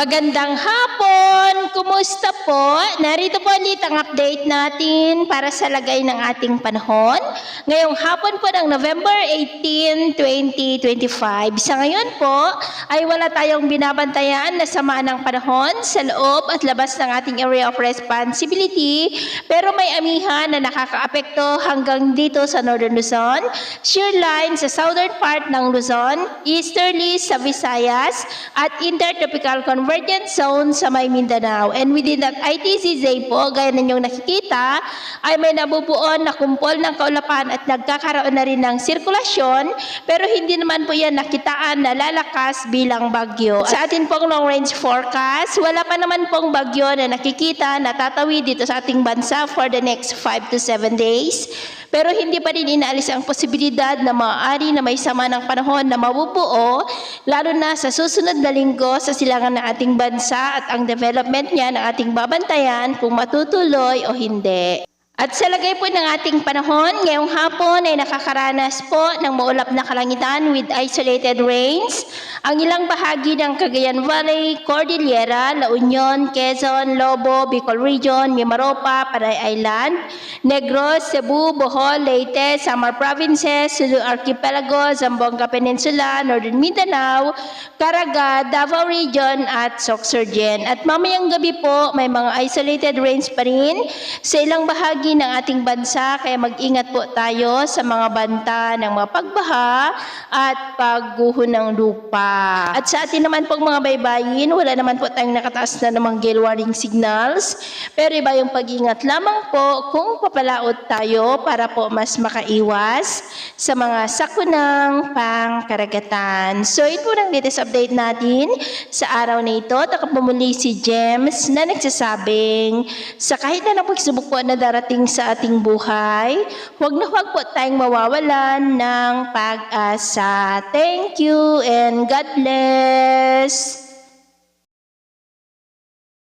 Magandang hapon! Kumusta po? Narito po ulit ang update natin para sa lagay ng ating panahon. Ngayong hapon po ng November 18, 2025. Sa ngayon po ay wala tayong binabantayan na sama ng panahon sa loob at labas ng ating area of responsibility, pero may amihan na nakakaapekto hanggang dito sa Northern Luzon, shear line sa southern part ng Luzon, easterly sa Visayas, at intertropical convergence zone sa may Mindanao. And within that ITCZ po, gaya ninyong nakikita, ay may nabubuon na kumpol ng kaulapan at nagkakaroon na rin ng sirkulasyon, pero hindi naman po yan nakitaan na lalakas bilang bagyo. Sa atin pong long range forecast, wala pa naman pong bagyo na nakikita na tatawid dito sa ating bansa for the next 5 to 7 days. Pero hindi pa rin inaalis ang posibilidad na maaari na may sama ng panahon na mabubuo, lalo na sa susunod na linggo sa silangan ng ating bansa at ang development niya ng ating babantayan kung matutuloy o hindi. At sa lagay po ng ating panahon, ngayong hapon ay nakakaranas po ng maulap na kalangitan with isolated rains. Ang ilang bahagi ng Cagayan Valley, Cordillera, La Union, Quezon, Lobo, Bicol Region, Mimaropa, Panay Island, Negros, Cebu, Bohol, Leyte, Samar Provinces, Sulu Archipelago, Zamboanga Peninsula, Northern Mindanao, Caraga, Davao Region at Sorsogon. At mamayang gabi po may mga isolated rains pa rin sa ilang bahagi ng ating bansa, kaya mag-ingat po tayo sa mga banta ng mga pagbaha at pagguho ng lupa. At sa atin naman pong mga baybayin, wala naman po tayong nakataas na namang gale warning signals, pero iba yung pag-ingat lamang po kung papalaot tayo para po mas makaiwas sa mga sakunang pangkaragatan. So ito po ang latest update natin sa araw na ito. Takapumuli si James na nagsasabing sa kahit na pagsubok po na darating sa ating buhay, huwag na huwag po tayong mawawalan ng pag-asa. Thank you and God bless!